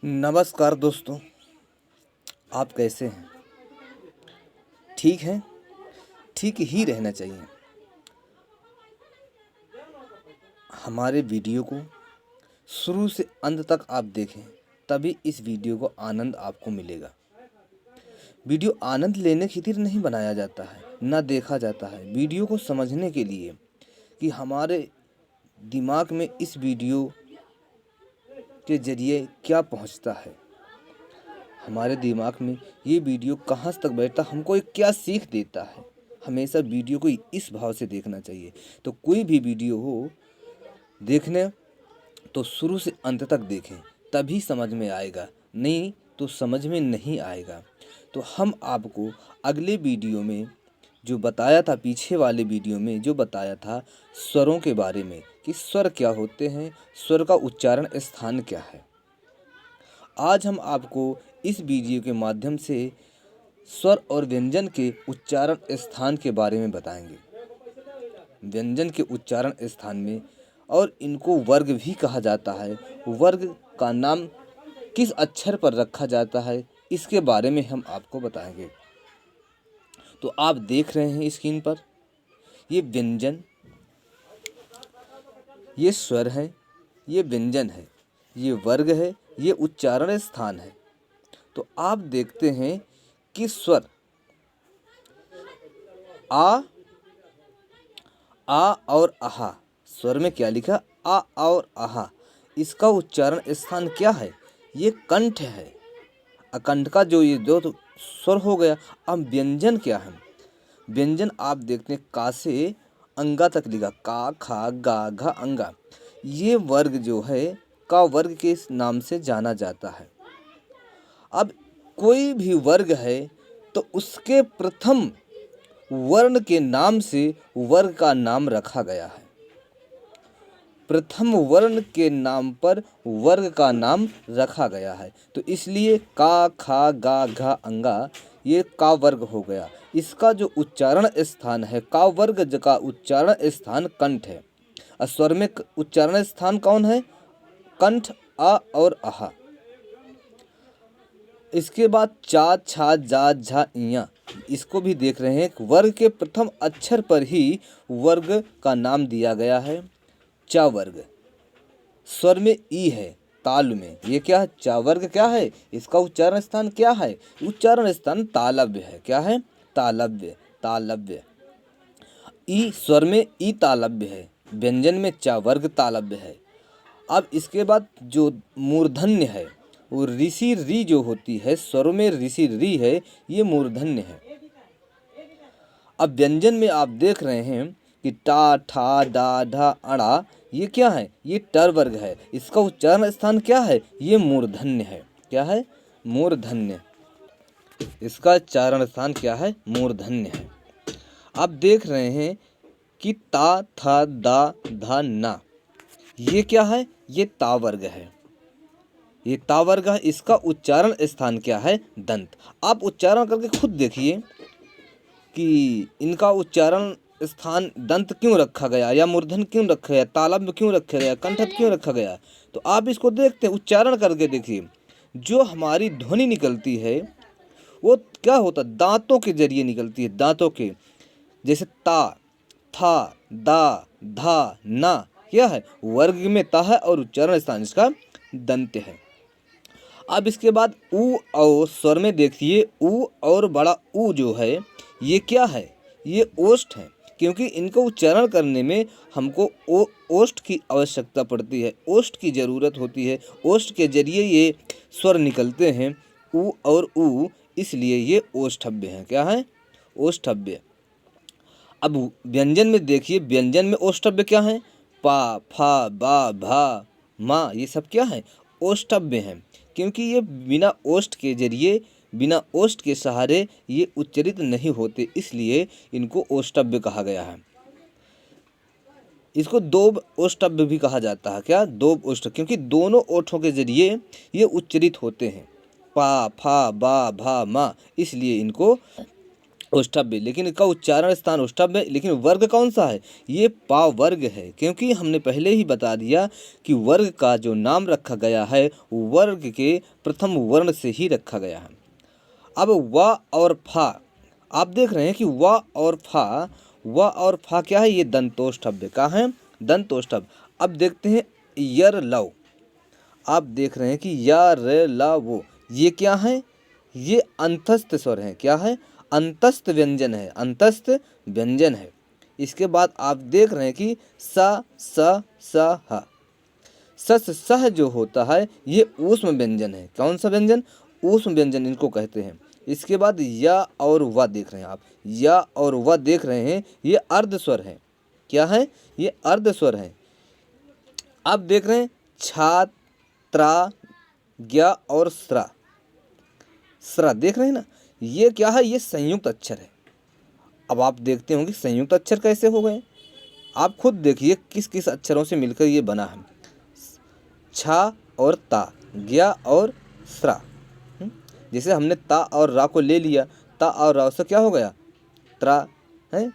नमस्कार दोस्तों, आप कैसे हैं? ठीक हैं? ठीक ही रहना चाहिए। हमारे वीडियो को शुरू से अंत तक आप देखें, तभी इस वीडियो को आनंद आपको मिलेगा। वीडियो आनंद लेने खातिर नहीं बनाया जाता है, ना देखा जाता है। वीडियो को समझने के लिए कि हमारे दिमाग में इस वीडियो के जरिए क्या पहुंचता है, हमारे दिमाग में ये वीडियो कहाँ तक बैठता, हमको ये क्या सीख देता है। हमेशा वीडियो को इस भाव से देखना चाहिए। तो कोई भी वीडियो हो देखने तो शुरू से अंत तक देखें, तभी समझ में आएगा, नहीं तो समझ में नहीं आएगा। तो हम आपको अगले वीडियो में जो बताया था, पीछे वाले वीडियो में जो बताया था स्वरों के बारे में कि स्वर क्या होते हैं, स्वर का उच्चारण स्थान क्या है, आज हम आपको इस वीडियो के माध्यम से स्वर और व्यंजन के उच्चारण स्थान के बारे में बताएंगे। व्यंजन के उच्चारण स्थान में, और इनको वर्ग भी कहा जाता है, वर्ग का नाम किस अक्षर पर रखा जाता है, इसके बारे में हम आपको बताएंगे। तो आप देख रहे हैं स्क्रीन पर, ये व्यंजन, ये स्वर है, ये व्यंजन है, ये वर्ग है, ये उच्चारण स्थान है। तो आप देखते हैं कि स्वर आ और आहा, स्वर में क्या लिखा, आ और आहा, इसका उच्चारण स्थान क्या है, ये कंठ है। अकंठ का जो ये दो तो स्वर हो गया। अब व्यंजन क्या है? व्यंजन आप देखते हैं का से अंगा तक लिखा, का खा गा घा अंगा, ये वर्ग जो है का वर्ग के नाम से जाना जाता है। अब कोई भी वर्ग है तो उसके प्रथम वर्ण के नाम से वर्ग का नाम रखा गया है। प्रथम वर्ण के नाम पर वर्ग का नाम रखा गया है। तो इसलिए का खा गा घा अंगा, ये का वर्ग हो गया। इसका जो उच्चारण स्थान है, का वर्ग का उच्चारण स्थान कंठ है। स्वर में उच्चारण स्थान कौन है? कंठ, आ और आहा। इसके बाद चा छा जा झा इया, इसको भी देख रहे हैं। वर्ग के प्रथम अक्षर पर ही वर्ग का नाम दिया गया है, चा वर्ग। स्वर में ई है, ताल में, ये क्या है? चा वर्ग क्या है? इसका उच्चारण स्थान क्या है? उच्चारण स्थान तालव्य है। क्या है? तालव्य, तालव्य। ई स्वर में ई तालव्य है, व्यंजन में चा वर्ग तालव्य है। अब इसके बाद जो मूर्धन्य है, वो ऋषि री जो होती है, स्वरों में ऋषि री है, ये मूर्धन्य है। अब व्यंजन में आप देख रहे हैं कि टा ठा डा ढा अड़ा, ये क्या है? ये टर वर्ग है। इसका उच्चारण स्थान क्या है? ये मूर्धन्य है। क्या है? मूर्धन्य। इसका उच्चारण स्थान क्या है? मूर्धन्य है। आप देख रहे हैं कि ता था दा धा ना, ये क्या है? ये ता वर्ग है। ये ता वर्ग है। इसका उच्चारण स्थान क्या है? दंत। आप उच्चारण करके खुद देखिए कि इनका उच्चारण स्थान दंत क्यों रखा गया, या मूर्धन क्यों रखा गया, तालव्य क्यों रखा गया, कंठस्थ क्यों रखा गया। तो आप इसको देखते हैं, उच्चारण करके देखिए। जो हमारी ध्वनि निकलती है वो क्या होता है? दांतों के जरिए निकलती है, दांतों के। जैसे ता, था, दा, धा, ना, क्या है? वर्ग में ता है और उच्चारण स्थान इसका दंत है। अब इसके बाद ऊ और स्वर में देखिए, ऊ और बड़ा ऊ जो है, ये क्या है? ये ओष्ठ है। क्योंकि इनको उच्चारण करने में हमको ओष्ठ की आवश्यकता पड़ती है, ओष्ठ की ज़रूरत होती है। ओष्ठ के जरिए ये स्वर निकलते हैं, ऊ और ऊ, इसलिए ये ओष्ठव्य हैं। क्या है? ओष्ठव्य। अब व्यंजन में देखिए, व्यंजन में ओष्ठव्य क्या है? पा, फा, बा, भा, मा, ये सब क्या है? ओष्ठव्य हैं। क्योंकि ये बिना ओष्ठ के जरिए, बिना ओष्ठ के सहारे ये उच्चरित नहीं होते, इसलिए इनको ओष्ठव्य कहा गया है। इसको दोब ओष्ठव्य भी कहा जाता है। क्या? दोब ओष्ठ, क्योंकि दोनों ओठों के जरिए ये उच्चरित होते हैं, पा, फा, बा, भा, मा, इसलिए इनको ओष्ठव्य, लेकिन इसका उच्चारण स्थान ओष्ठव्य, लेकिन वर्ग कौन सा है, ये पा वर्ग है, क्योंकि हमने पहले ही बता दिया कि वर्ग का जो नाम रखा गया है वर्ग के प्रथम वर्ण से ही रखा गया है। अब व और फा, आप देख रहे हैं कि व और फा क्या है, ये दंतोष्ठव्य का है, दंतोष्ठव्य। अब देखते हैं यर लव, आप देख रहे हैं कि या रे ला वो, ये क्या है, ये अंतस्थ स्वर है, क्या है, अंतस्थ व्यंजन है, अंतस्थ व्यंजन है। इसके बाद आप देख रहे हैं कि सा स स ह, सस सह जो होता है ये ऊष्म व्यंजन है, कौन सा व्यंजन, ऊष्म व्यंजन इनको कहते हैं। इसके बाद या और व देख रहे हैं आप, या और व देख रहे हैं, ये अर्ध स्वर है, क्या है, ये अर्ध स्वर है। आप देख रहे हैं छा त्रा ज्ञा और स्रा, स्रा देख रहे हैं ना, ये क्या है, ये संयुक्त अक्षर है। अब आप देखते होंगे संयुक्त अक्षर कैसे हो गए, आप खुद देखिए किस किस अक्षरों से मिलकर ये बना है, छा और ता, ज्ञा और स्रा। जैसे हमने ता और रा को ले लिया, ता और रा से क्या हो गया, त्रा है,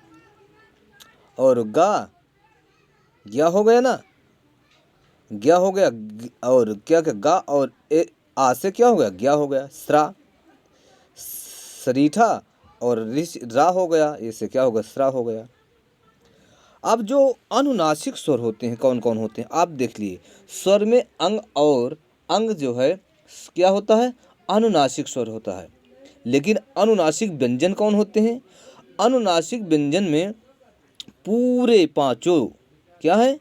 और गा ज्ञा हो गया ना, ज्ञा हो गया, और क्या क्या गा और ए आ से क्या हो गया, ज्ञा हो गया, स्रा सरीठा और रिश रा हो गया, इससे क्या होगा, स्रा हो गया। अब जो अनुनासिक स्वर होते हैं कौन कौन होते हैं, आप देख लिए, स्वर में अंग और अंग जो है क्या होता है, अनुनासिक स्वर होता है। लेकिन अनुनासिक व्यंजन कौन होते हैं, अनुनासिक व्यंजन में पूरे पांचों क्या है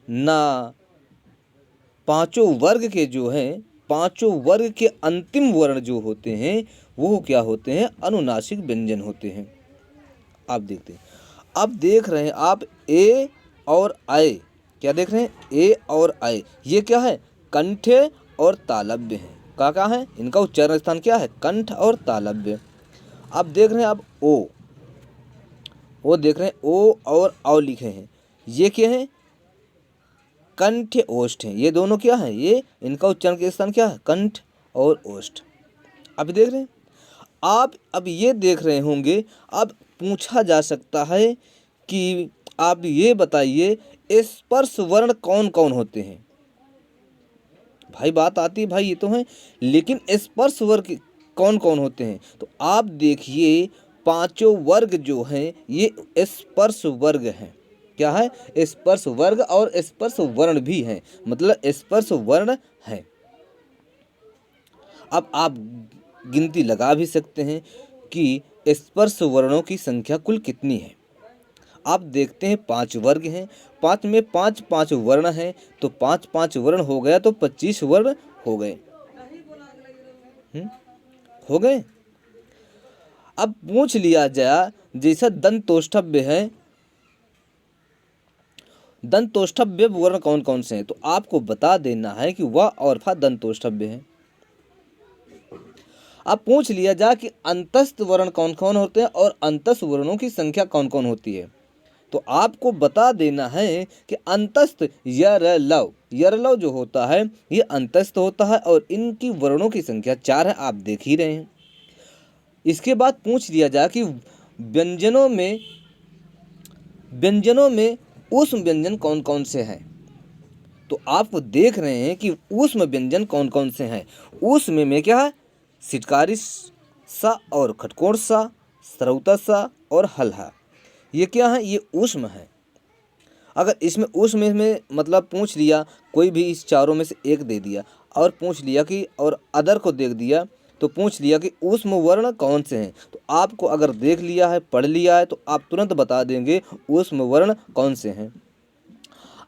ना, पांचों वर्ग के जो हैं, पांचों वर्ग के अंतिम वर्ण जो होते हैं वो क्या होते हैं, अनुनासिक व्यंजन होते हैं। आप देखते हैं, अब देख रहे हैं आप ए और आय, क्या देख रहे हैं, ए और आय, ये क्या है, कंठ और तालव्य है, क्या है, इनका उच्चारण स्थान क्या है, कंठ और तालव्य। अब देख रहे हैं आप ओ देख रहे हैं, ओ और औ लिखे हैं, ये क्या है, कंठ ओष्ठ है, ये दोनों क्या है, ये इनका उच्चारण के स्थान क्या है, कंठ और ओष्ठ। अब देख रहे हैं आप, अब ये देख रहे होंगे, अब पूछा जा सकता है कि आप ये बताइए स्पर्श वर्ण कौन कौन होते हैं। भाई बात आती है भाई, ये तो है, लेकिन स्पर्श वर्ग कौन कौन होते हैं, तो आप देखिए पांचों वर्ग जो हैं ये स्पर्श वर्ग हैं, क्या है, स्पर्श वर्ग और स्पर्श वर्ण भी हैं, मतलब स्पर्श वर्ण है। अब आप गिनती लगा भी सकते हैं कि स्पर्श वर्णों की संख्या कुल कितनी है। आप देखते हैं 5 वर्ग हैं, 5 में 5 5 वर्ण हैं, तो 5 5 वर्ण हो गया तो 25 वर्ण हो गए, हो गए। अब पूछ लिया जाए जैसा दंतोष्ठव्य है, दंतोष्ठव्य वर्ण कौन कौन से हैं, तो आपको बता देना है कि व और फा दंतोष्ठव्य है। अब पूछ लिया जाए कि अंतस्थ वर्ण कौन कौन होते हैं और अंतस्थ वर्णों की संख्या कौन कौन होती है, तो आपको बता देना है कि अंतस्थ यरलव जो होता है ये अंतस्थ होता है और इनकी वर्णों की संख्या 4 है, आप देख ही रहे हैं। इसके बाद पूछ लिया जाए कि व्यंजनों में ऊष्म व्यंजन कौन कौन से हैं, तो आप देख रहे हैं कि ऊष्म व्यंजन कौन कौन से हैं। ऊष्म में क्या है, सिटकारी सा और खटकोण सा, सरौता सा और हल्हा, ये क्या है, ये ऊष्म है। अगर इसमें ऊष्म में मतलब पूछ लिया कोई भी इस चारों में से एक दे दिया और पूछ लिया कि और अदर को देख दिया तो पूछ लिया कि ऊष्म वर्ण कौन से हैं, तो आपको अगर देख लिया है पढ़ लिया है तो आप तुरंत बता देंगे ऊष्म वर्ण कौन से हैं।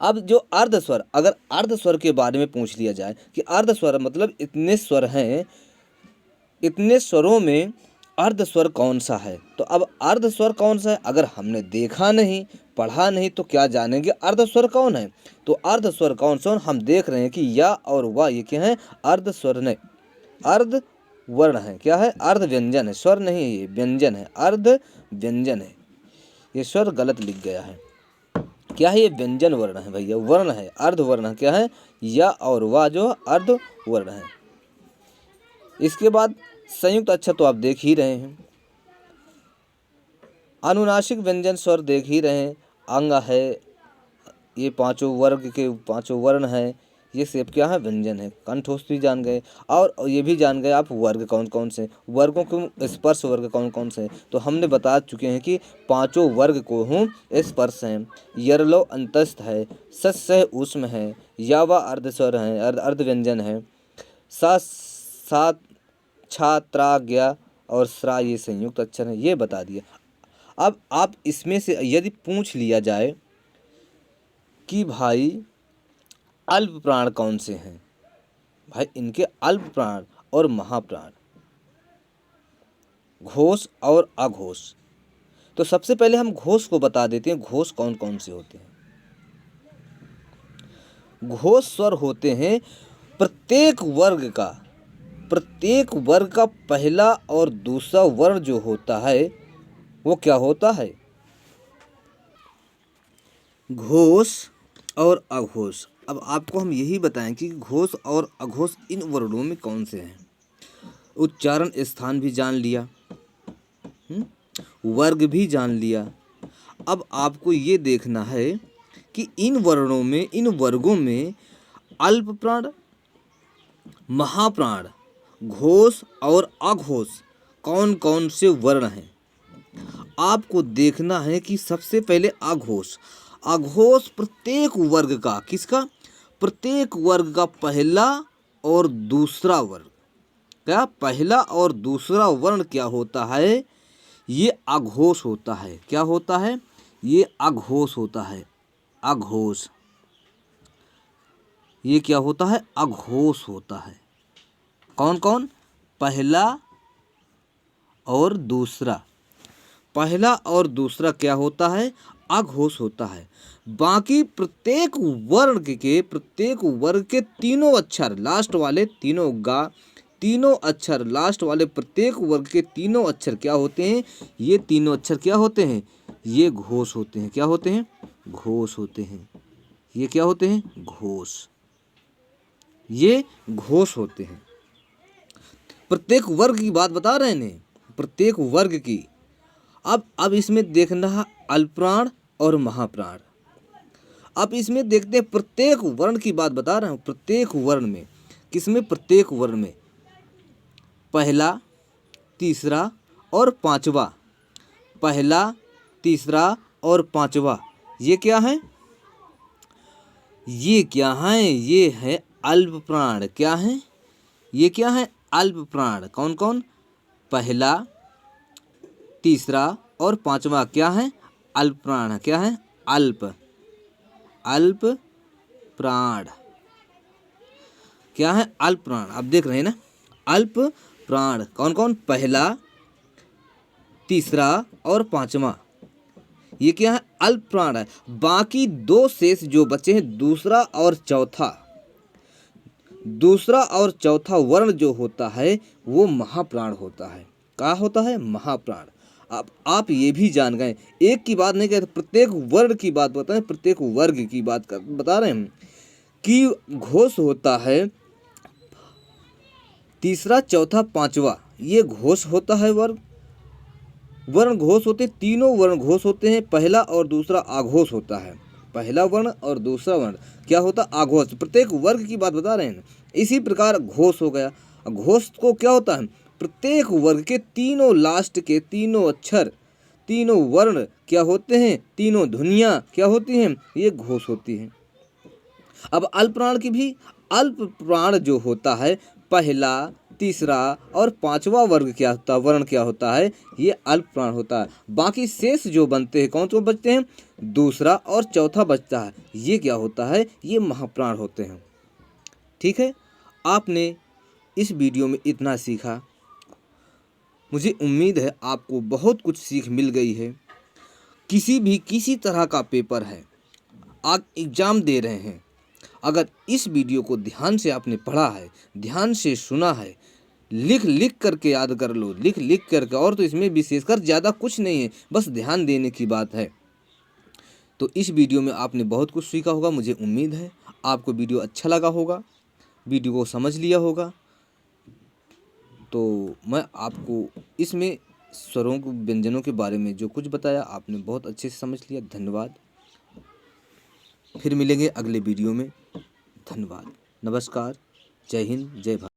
अब जो अर्धस्वर, अगर अर्धस्वर के बारे में पूछ लिया जाए कि अर्धस्वर मतलब इतने स्वर हैं, इतने स्वरों में अर्धस्वर कौन सा है, तो अब अर्धस्वर कौन सा है अगर हमने देखा नहीं पढ़ा नहीं तो क्या जानेंगे अर्धस्वर कौन है। तो अर्धस्वर कौन सा हम देख रहे हैं कि या और वा ये क्या है, अर्धस्वर नहीं अर्ध वर्ण है, क्या है, अर्ध व्यंजन है, स्वर नहीं है, ये व्यंजन है, अर्ध व्यंजन है, ये स्वर गलत लिख गया है, क्या है, ये व्यंजन वर्ण है भैया, वर्ण है, अर्ध वर्ण क्या है, या और वा जो अर्ध वर्ण है। इसके बाद संयुक्त अक्षर तो आप देख ही रहे हैं, अनुनासिक व्यंजन स्वर देख ही रहे हैं, अंग है, ये पांचों वर्ग के पांचों वर्ण हैं, ये सब क्या है, व्यंजन है। कंठोष्ठी जान गए, और ये भी जान गए आप वर्ग कौन कौन से, वर्गों के स्पर्श वर्ग कौन कौन से हैं। तो हमने बता चुके हैं कि पांचों वर्ग को हूँ स्पर्श हैं। यरलो अंतस्थ है, सस्य ऊष्म है, यावा अर्धस्वर है, अर्ध व्यंजन है, सा सा छा त्रा ज्ञा और स्रा ये संयुक्त अक्षर है, ये बता दिया। अब आप इसमें से यदि पूछ लिया जाए कि भाई अल्प प्राण कौन से हैं, भाई इनके अल्प प्राण और महाप्राण, घोष और अघोष। तो सबसे पहले हम घोष को बता देते हैं, घोष कौन कौन से होते हैं। घोष स्वर होते हैं प्रत्येक वर्ग का पहला और दूसरा वर्ण जो होता है वो क्या होता है, घोष और अघोष। अब आपको हम यही बताएं कि घोष और अघोष इन वर्णों में कौन से हैं। उच्चारण स्थान भी जान लिया, वर्ग भी जान लिया। अब आपको ये देखना है कि इन वर्णों में, इन वर्गों में अल्प प्राण, महाप्राण, घोष और अघोष कौन कौन से वर्ण हैं। आपको देखना है कि सबसे पहले अघोष, अघोष प्रत्येक वर्ग का, किसका, प्रत्येक वर्ग का पहला और दूसरा वर्ण, क्या पहला और दूसरा वर्ण क्या होता है, ये अघोष होता है। क्या होता है, ये अघोष होता है। अघोष, ये क्या होता है, अघोष होता है। कौन कौन, पहला और दूसरा, पहला और दूसरा क्या होता है, अघोष होता है। बाकी प्रत्येक वर्ग के तीनों अक्षर लास्ट वाले, तीनों गा, तीनों अक्षर लास्ट वाले प्रत्येक वर्ग के तीनों अक्षर क्या होते हैं, ये तीनों अक्षर क्या होते हैं, ये घोष होते हैं। क्या होते हैं, घोष होते हैं। ये क्या होते हैं, घोष, ये घोष होते हैं। प्रत्येक वर्ग की बात बता रहे हैं, प्रत्येक वर्ग की। अब इसमें देखना है अल्पप्राण और महाप्राण। अब इसमें देखते हैं, प्रत्येक वर्ण की बात बता रहा हूँ, प्रत्येक वर्ण में, किसमें, प्रत्येक वर्ण में पहला, तीसरा और पांचवा, पहला, तीसरा और पांचवा, ये क्या है, ये क्या है, ये है अल्प प्राण। क्या है, ये क्या है, अल्प प्राण। कौन कौन, पहला, तीसरा और पांचवा क्या है, अल्प प्राण। क्या है, अल्प, अल्प प्राण। क्या है, अल्प प्राण। आप देख रहे हैं ना, अल्प प्राण कौन कौन, पहला, तीसरा और पांचवा, ये क्या है, अल्प प्राण है। बाकी दो शेष जो बचे हैं, दूसरा और चौथा वर्ण जो होता है वो महाप्राण होता है। क्या होता है, महाप्राण। अब आप ये भी जान गए, एक की बात नहीं कहते, प्रत्येक वर्ण की बात बताएं, प्रत्येक वर्ग की बात बता रहे हैं कि घोष होता है तीसरा, चौथा, पांचवा, ये घोष होता है वर्ग। वर्ण घोष होते, तीनों वर्ण घोष होते हैं। पहला और दूसरा आघोष होता है। पहला वर्ण और दूसरा वर्ण क्या होता, आघोष। प्रत्येक वर्ग की बात बता रहे हैं। इसी प्रकार घोष हो गया। घोष को क्या होता है, प्रत्येक वर्ग के तीनों लास्ट के तीनों अक्षर, तीनों वर्ण क्या होते हैं, तीनों ध्वनियाँ क्या होती हैं, ये घोष होती हैं। अब अल्प प्राण की भी, अल्प प्राण जो होता है, पहला, तीसरा और पांचवा वर्ग क्या होता है, वर्ण क्या होता है, ये अल्प प्राण होता है। बाकी शेष जो बनते हैं, कौन कौन बचते हैं, दूसरा और चौथा बचता है, ये क्या होता है, ये महाप्राण होते हैं। ठीक है, आपने इस वीडियो में इतना सीखा। मुझे उम्मीद है आपको बहुत कुछ सीख मिल गई है। किसी तरह का पेपर है, आप एग्ज़ाम दे रहे हैं, अगर इस वीडियो को ध्यान से आपने पढ़ा है, ध्यान से सुना है, लिख करके याद कर लो, लिख करके। और तो इसमें विशेषकर ज़्यादा कुछ नहीं है, बस ध्यान देने की बात है। तो इस वीडियो में आपने बहुत कुछ सीखा होगा। मुझे उम्मीद है आपको वीडियो अच्छा लगा होगा, वीडियो को समझ लिया होगा। तो मैं आपको इसमें स्वरों को, व्यंजनों के बारे में जो कुछ बताया आपने बहुत अच्छे से समझ लिया। धन्यवाद। फिर मिलेंगे अगले वीडियो में। धन्यवाद। नमस्कार। जय हिंद, जय भारत।